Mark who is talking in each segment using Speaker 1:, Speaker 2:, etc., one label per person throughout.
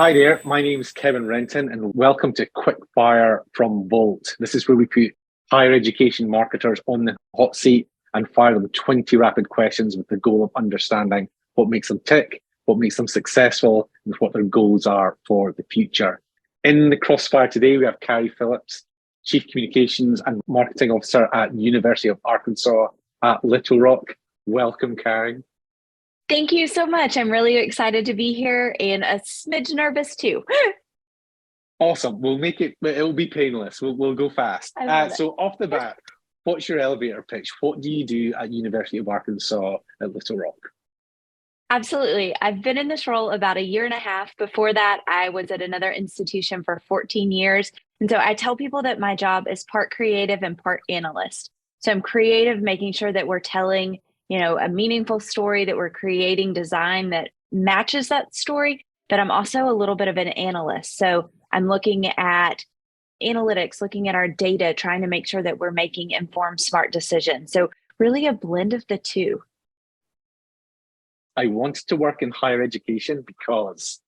Speaker 1: Hi there, my name is Kevin Renton and welcome to QuickFire from Volt. This is where we put higher education marketers on the hot seat and fire them 20 rapid questions with the goal of understanding what makes them tick, what makes them successful, and what their goals are for the future. In the crossfire today, we have Carrie Phillips, Chief Communications and Marketing Officer at University of Arkansas at Little Rock. Welcome, Carrie.
Speaker 2: Thank you so much. I'm really excited to be here and a smidge nervous too.
Speaker 1: Awesome. It'll be painless. We'll go fast. So off the bat, what's your elevator pitch? What do you do at University of Arkansas at Little Rock?
Speaker 2: Absolutely. I've been in this role about a year and a half. Before that, I was at another institution for 14 years. And so I tell people that my job is part creative and part analyst. So I'm creative, making sure that we're telling a meaningful story, that we're creating design that matches that story, but I'm also a little bit of an analyst. So I'm looking at analytics, looking at our data, trying to make sure that we're making informed, smart decisions. So really a blend of the two.
Speaker 1: I wanted to work in higher education because...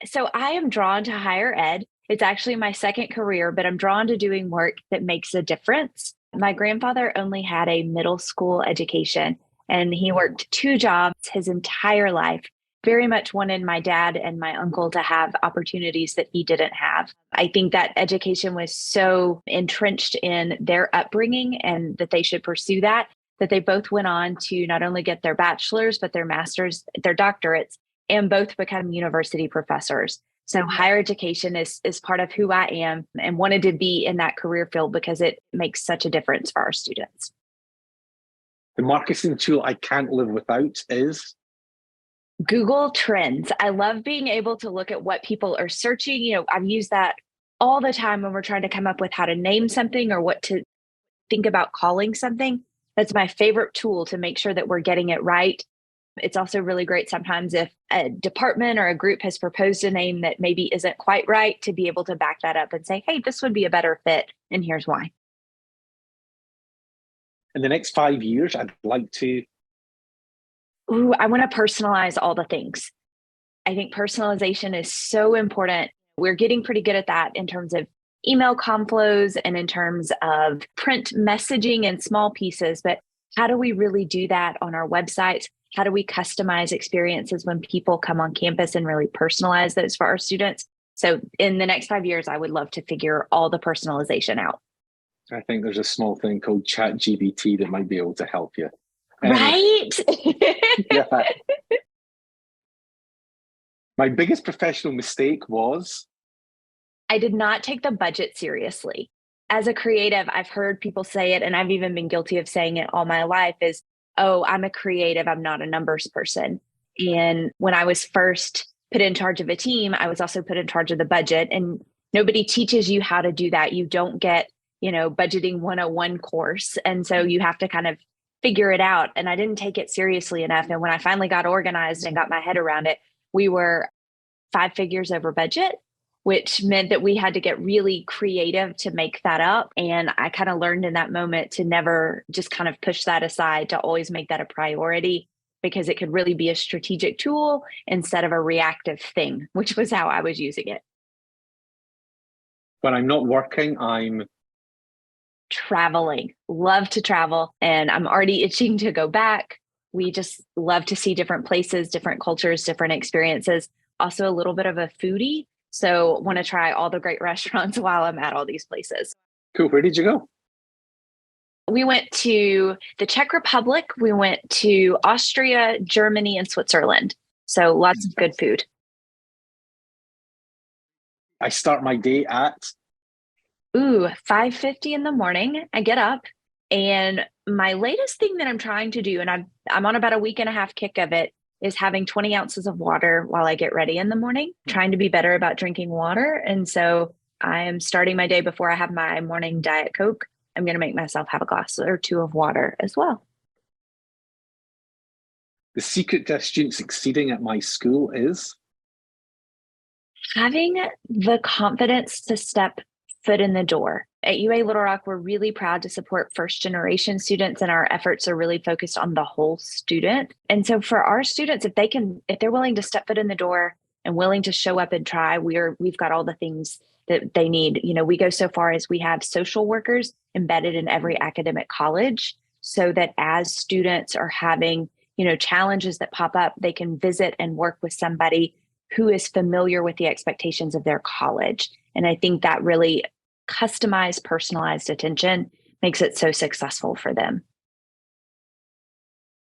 Speaker 2: So I am drawn to higher ed. It's actually my second career, but I'm drawn to doing work that makes a difference. My grandfather only had a middle school education and he worked 2 jobs his entire life. Very much wanted my dad and my uncle to have opportunities that he didn't have. I think that education was so entrenched in their upbringing and that they should pursue that they both went on to not only get their bachelor's, but their master's, their doctorates, and both become university professors. So higher education is part of who I am and wanted to be in that career field because it makes such a difference for our students.
Speaker 1: The marketing tool I can't live without is?
Speaker 2: Google Trends. I love being able to look at what people are searching. I've used that all the time when we're trying to come up with how to name something or what to think about calling something. That's my favorite tool to make sure that we're getting it right. It's also really great sometimes if a department or a group has proposed a name that maybe isn't quite right, to be able to back that up and say, hey, this would be a better fit, and here's why.
Speaker 1: In the next 5 years, I'd like to...
Speaker 2: I want to personalize all the things. I think personalization is so important. We're getting pretty good at that in terms of email conflows and in terms of print messaging in small pieces, but how do we really do that on our websites? How do we customize experiences when people come on campus and really personalize those for our students? So in the next 5 years, I would love to figure all the personalization out.
Speaker 1: I think there's a small thing called ChatGPT that might be able to help you.
Speaker 2: Right?
Speaker 1: Yeah. My biggest professional mistake was?
Speaker 2: I did not take the budget seriously. As a creative, I've heard people say it, and I've even been guilty of saying it all my life, is, oh, I'm a creative, I'm not a numbers person. And when I was first put in charge of a team, I was also put in charge of the budget. And nobody teaches you how to do that. You don't get, budgeting 101 course. And so you have to kind of figure it out. And I didn't take it seriously enough. And when I finally got organized and got my head around it, we were 5 figures over budget, which meant that we had to get really creative to make that up. And I kind of learned in that moment to never just kind of push that aside, to always make that a priority, because it could really be a strategic tool instead of a reactive thing, which was how I was using it.
Speaker 1: When I'm not working, I'm
Speaker 2: traveling. Love to travel. And I'm already itching to go back. We just love to see different places, different cultures, different experiences. Also a little bit of a foodie. So want to try all the great restaurants while I'm at all these places.
Speaker 1: Cool. Where did you go?
Speaker 2: We went to the Czech Republic. We went to Austria, Germany, and Switzerland. So lots of good food.
Speaker 1: I start my day at?
Speaker 2: 5:50 in the morning. I get up, and my latest thing that I'm trying to do, and I'm on about a week and a half kick of it, is having 20 ounces of water while I get ready in the morning, trying to be better about drinking water. And so I am starting my day before I have my morning Diet Coke. I'm going to make myself have a glass or 2 of water as well.
Speaker 1: The secret to a student succeeding at my school is?
Speaker 2: Having the confidence to step foot in the door. At UA Little Rock, we're really proud to support first generation students, and our efforts are really focused on the whole student. And so for our students, if they're willing to step foot in the door and willing to show up and try, we've got all the things that they need. We go so far as we have social workers embedded in every academic college so that as students are having, challenges that pop up, they can visit and work with somebody who is familiar with the expectations of their college. And I think that really customized, personalized attention makes it so successful for them.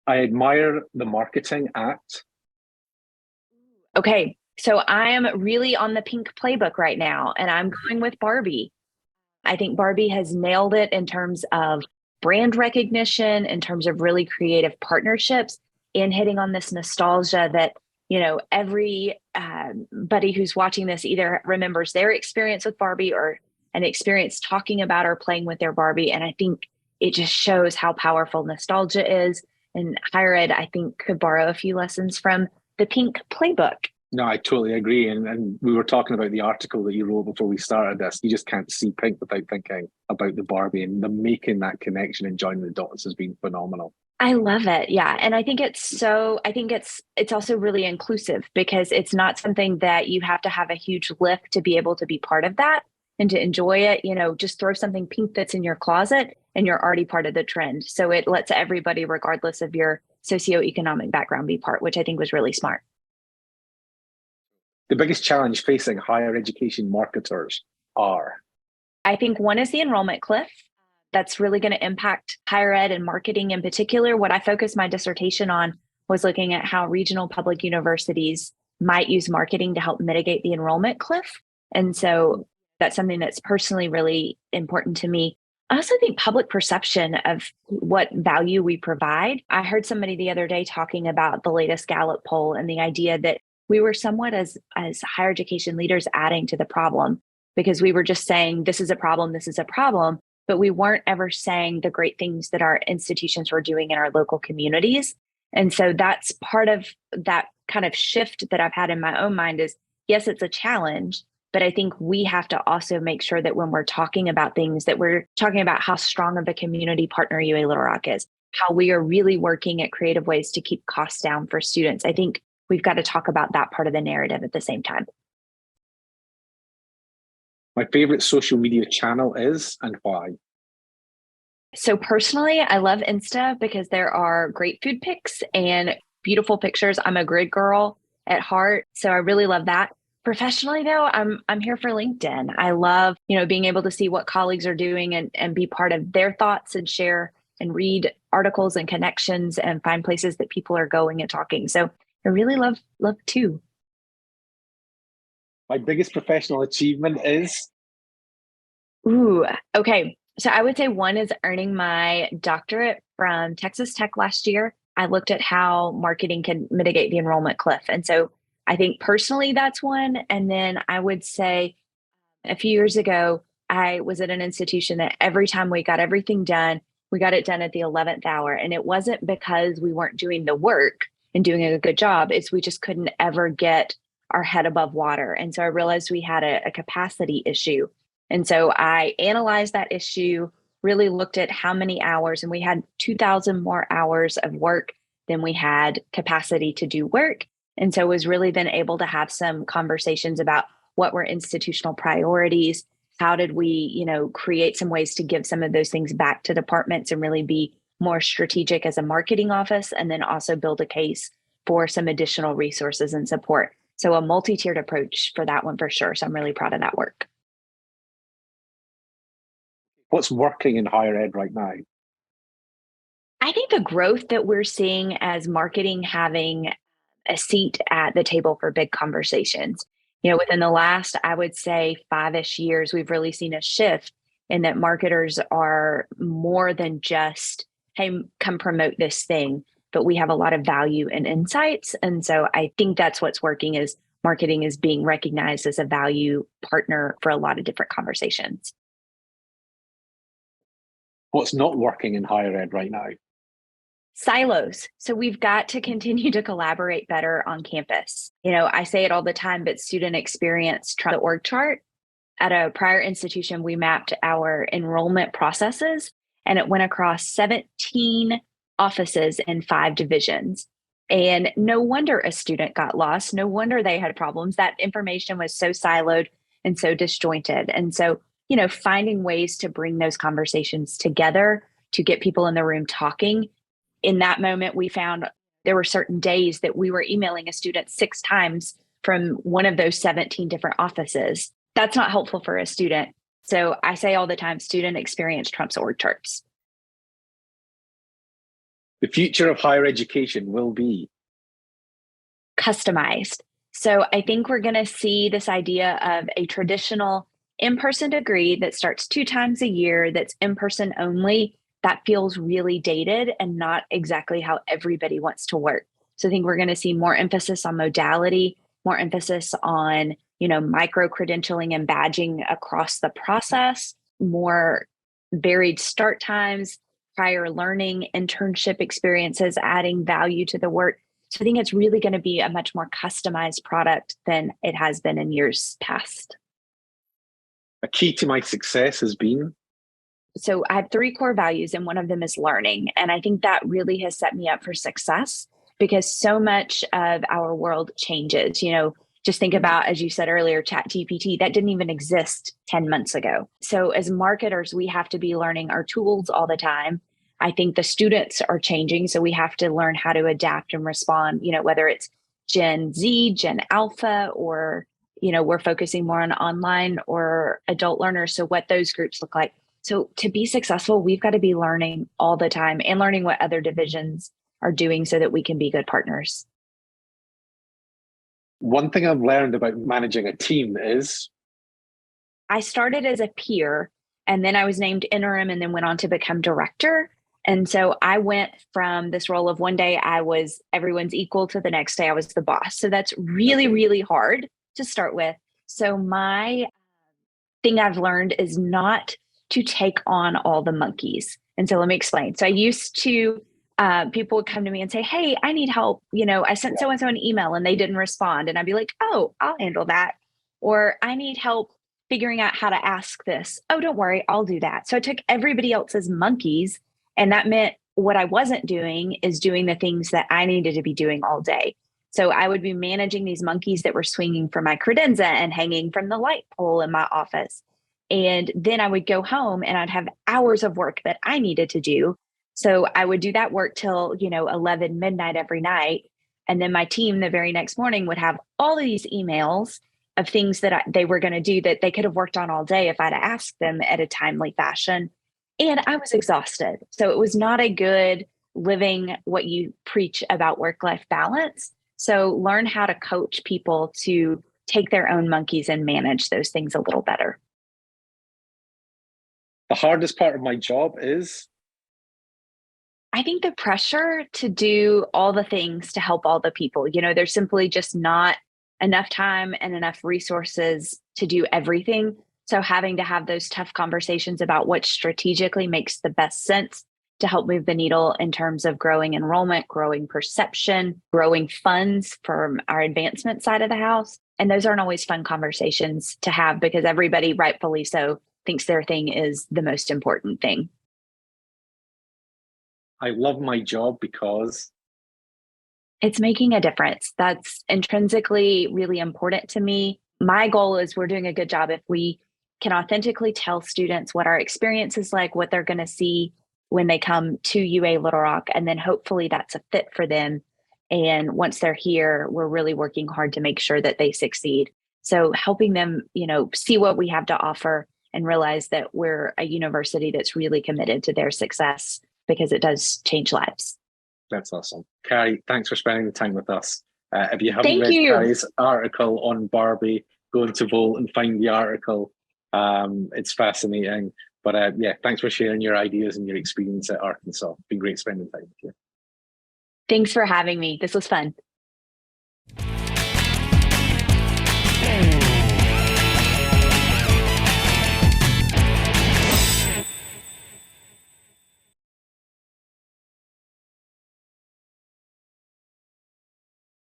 Speaker 1: I admire the marketing at.
Speaker 2: Okay, so I am really on the Pink Playbook right now, and I'm going with Barbie. I think Barbie has nailed it in terms of brand recognition, in terms of really creative partnerships, and hitting on this nostalgia that, everybody who's watching this either remembers their experience with Barbie or an experience talking about or playing with their Barbie. And I think it just shows how powerful nostalgia is. And higher ed, I think, could borrow a few lessons from the Pink Playbook.
Speaker 1: No, I totally agree. And we were talking about the article that you wrote before we started this. You just can't see Pink without thinking about the Barbie, and the making that connection and joining the dots has been phenomenal.
Speaker 2: I love it. Yeah. And I think it's also really inclusive because it's not something that you have to have a huge lift to be able to be part of that and to enjoy it. Just throw something pink that's in your closet and you're already part of the trend. So it lets everybody, regardless of your socioeconomic background, be part, which I think was really smart.
Speaker 1: The biggest challenge facing higher education marketers are?
Speaker 2: I think one is the enrollment cliff. That's really going to impact higher ed and marketing in particular. What I focused my dissertation on was looking at how regional public universities might use marketing to help mitigate the enrollment cliff. And so that's something that's personally really important to me. I also think public perception of what value we provide. I heard somebody the other day talking about the latest Gallup poll and the idea that we were somewhat as higher education leaders adding to the problem because we were just saying, this is a problem, but we weren't ever saying the great things that our institutions were doing in our local communities. And so that's part of that kind of shift that I've had in my own mind is, yes, it's a challenge, but I think we have to also make sure that when we're talking about things, that we're talking about how strong of a community partner UA Little Rock is, how we are really working at creative ways to keep costs down for students. I think we've got to talk about that part of the narrative at the same time.
Speaker 1: My favorite social media channel is, and why?
Speaker 2: So personally, I love Insta because there are great food pics and beautiful pictures. I'm a grid girl at heart, so I really love that. Professionally, though, I'm here for LinkedIn. I love, being able to see what colleagues are doing and be part of their thoughts and share and read articles and connections and find places that people are going and talking. So I really love two.
Speaker 1: My biggest professional achievement is?
Speaker 2: Ooh, okay. So I would say one is earning my doctorate from Texas Tech last year. I looked at how marketing can mitigate the enrollment cliff. And so I think personally that's one. And then I would say a few years ago, I was at an institution that every time we got everything done, we got it done at the 11th hour. And it wasn't because we weren't doing the work and doing a good job. It's we just couldn't ever get our head above water. And so I realized we had a capacity issue. And so I analyzed that issue, really looked at how many hours, and we had 2,000 more hours of work than we had capacity to do work. And so was really then able to have some conversations about what were institutional priorities, how did we, create some ways to give some of those things back to departments and really be more strategic as a marketing office, and then also build a case for some additional resources and support. So a multi-tiered approach for that one for sure. So I'm really proud of that work.
Speaker 1: What's working in higher ed right now?
Speaker 2: I think the growth that we're seeing as marketing having a seat at the table for big conversations. Within the last, I would say 5-ish years, we've really seen a shift in that marketers are more than just, hey, come promote this thing, but we have a lot of value and insights. And so I think that's what's working is marketing is being recognized as a value partner for a lot of different conversations.
Speaker 1: What's not working in higher ed right now?
Speaker 2: Silos. So we've got to continue to collaborate better on campus. I say it all the time, but student experience, the org chart. At a prior institution, we mapped our enrollment processes and it went across 17 offices in 5 divisions. And no wonder a student got lost. No wonder they had problems. That information was so siloed and so disjointed. And so, finding ways to bring those conversations together to get people in the room talking. In that moment, we found there were certain days that we were emailing a student 6 times from one of those 17 different offices. That's not helpful for a student. So I say all the time, student experience trumps org charts.
Speaker 1: The future of higher education will be
Speaker 2: customized. So I think we're going to see this idea of a traditional in-person degree that starts 2 times a year, that's in-person only. That feels really dated and not exactly how everybody wants to work. So I think we're going to see more emphasis on modality, more emphasis on, micro-credentialing and badging across the process, more varied start times, prior learning, internship experiences, adding value to the work. So I think it's really going to be a much more customized product than it has been in years past.
Speaker 1: A key to my success has been?
Speaker 2: So I have 3 core values, and one of them is learning. And I think that really has set me up for success because so much of our world changes. Just think about, as you said earlier, ChatGPT, that didn't even exist 10 months ago. So as marketers, we have to be learning our tools all the time. I think the students are changing, so we have to learn how to adapt and respond, whether it's Gen Z, Gen Alpha, or, we're focusing more on online or adult learners. So what those groups look like. So to be successful, we've got to be learning all the time and learning what other divisions are doing so that we can be good partners.
Speaker 1: One thing I've learned about managing a team is?
Speaker 2: I started as a peer, and then I was named interim and then went on to become director. And so I went from this role of one day I was everyone's equal to the next day I was the boss. So that's really, really hard to start with. So my thing I've learned is not to take on all the monkeys. And so let me explain. So I used to, people would come to me and say, hey, I need help. I sent so-and-so an email and they didn't respond. And I'd be like, oh, I'll handle that. Or I need help figuring out how to ask this. Oh, don't worry, I'll do that. So I took everybody else's monkeys. And that meant what I wasn't doing is doing the things that I needed to be doing all day. So I would be managing these monkeys that were swinging from my credenza and hanging from the light pole in my office. And then I would go home and I'd have hours of work that I needed to do. So I would do that work till, 11 midnight every night. And then my team the very next morning would have all of these emails of things that they were going to do that they could have worked on all day if I'd asked them at a timely fashion. And I was exhausted. So it was not a good living what you preach about work-life balance. So learn how to coach people to take their own monkeys and manage those things a little better.
Speaker 1: The hardest part of my job is?
Speaker 2: I think the pressure to do all the things to help all the people. There's simply just not enough time and enough resources to do everything. So having to have those tough conversations about what strategically makes the best sense to help move the needle in terms of growing enrollment, growing perception, growing funds from our advancement side of the house. And those aren't always fun conversations to have because everybody, rightfully so, thinks their thing is the most important thing.
Speaker 1: I love my job because?
Speaker 2: It's making a difference. That's intrinsically really important to me. My goal is we're doing a good job if we can authentically tell students what our experience is like, what they're going to see when they come to UA Little Rock, and then hopefully that's a fit for them. And once they're here, we're really working hard to make sure that they succeed. So helping them, see what we have to offer and realize that we're a university that's really committed to their success because it does change lives.
Speaker 1: That's awesome. Carrie, thanks for spending the time with us. If you haven't
Speaker 2: Thank
Speaker 1: read
Speaker 2: you.
Speaker 1: Carrie's article on Barbie, go into Volt and find the article. It's fascinating. But thanks for sharing your ideas and your experience at Arkansas. It's been great spending time with you.
Speaker 2: Thanks for having me. This was fun.